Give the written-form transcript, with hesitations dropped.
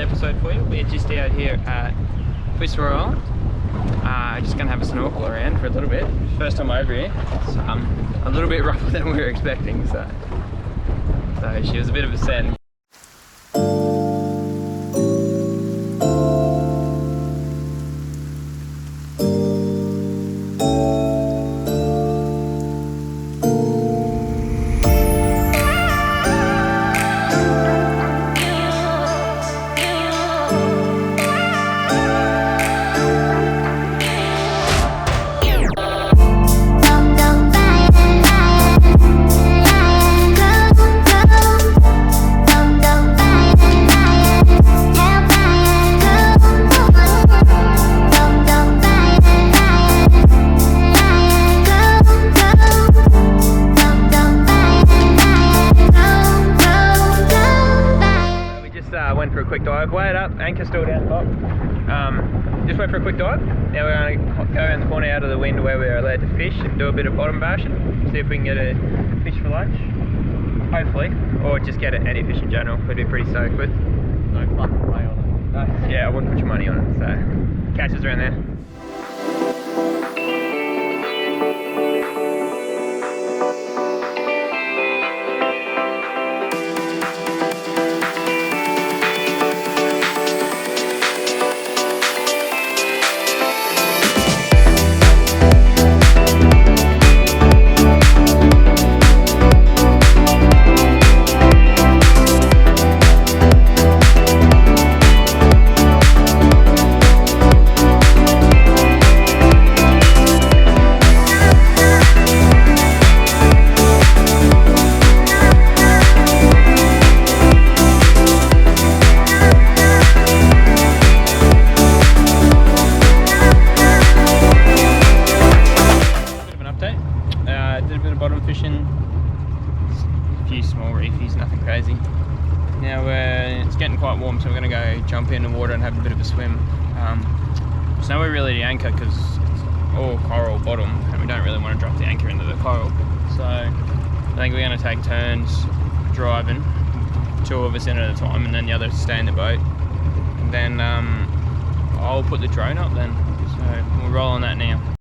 episode for you. We're just out here at Fitzroy Island. Just going to have a snorkel around for a little bit. First time over here. It's a little bit rougher than we were expecting, so she was a bit of a send. Went for a quick dive, way it up, anchor still down top. Just went for a quick dive. Now we're going to go around the corner out of the wind where we're allowed to fish and do a bit of bottom bashing, see if we can get a fish for lunch, hopefully, or just get any fish in general. We'd be pretty stoked with. No fucking play on it. Yeah, I wouldn't put your money on it, so catch us around there. Did a bit of bottom fishing, a few small reefies, nothing crazy. Now it's getting quite warm, so we're going to go jump in the water and have a bit of a swim. There's nowhere really to anchor because it's all coral bottom and we don't really want to drop the anchor into the coral. So I think we're going to take turns driving, 2 of us in at a time and then the other stay in the boat. And then I'll put the drone up then, so we'll roll on that now.